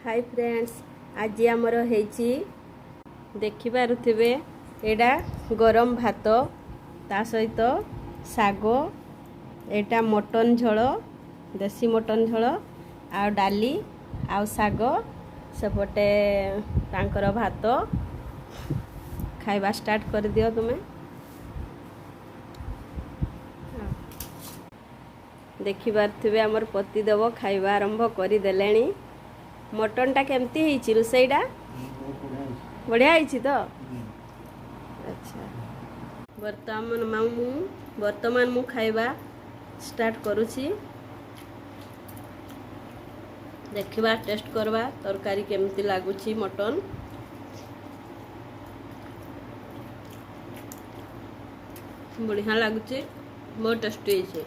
Hi friends, आज आमर हेची देखि पारुथिबे एडा गरम भात ता सहित साग एटा मटन झोल देसी मटन झोल आ डाली आ साग सेपटे तांकर भात खाइबा स्टार्ट कर दियो तुमे। देखि पारुथिबे हमर पतिदेव खाइबा आरंभ करि देलेनी। मटन टा केमती हेची रुसैडा बढ़िया हेची तो अच्छा। वर्तमान मु खाइबा स्टार्ट करूची। देखिबा टेस्ट करबा तरकारी केमती लागुची। मटन बढ़िया लागुची, बहुत टेस्टी हेची।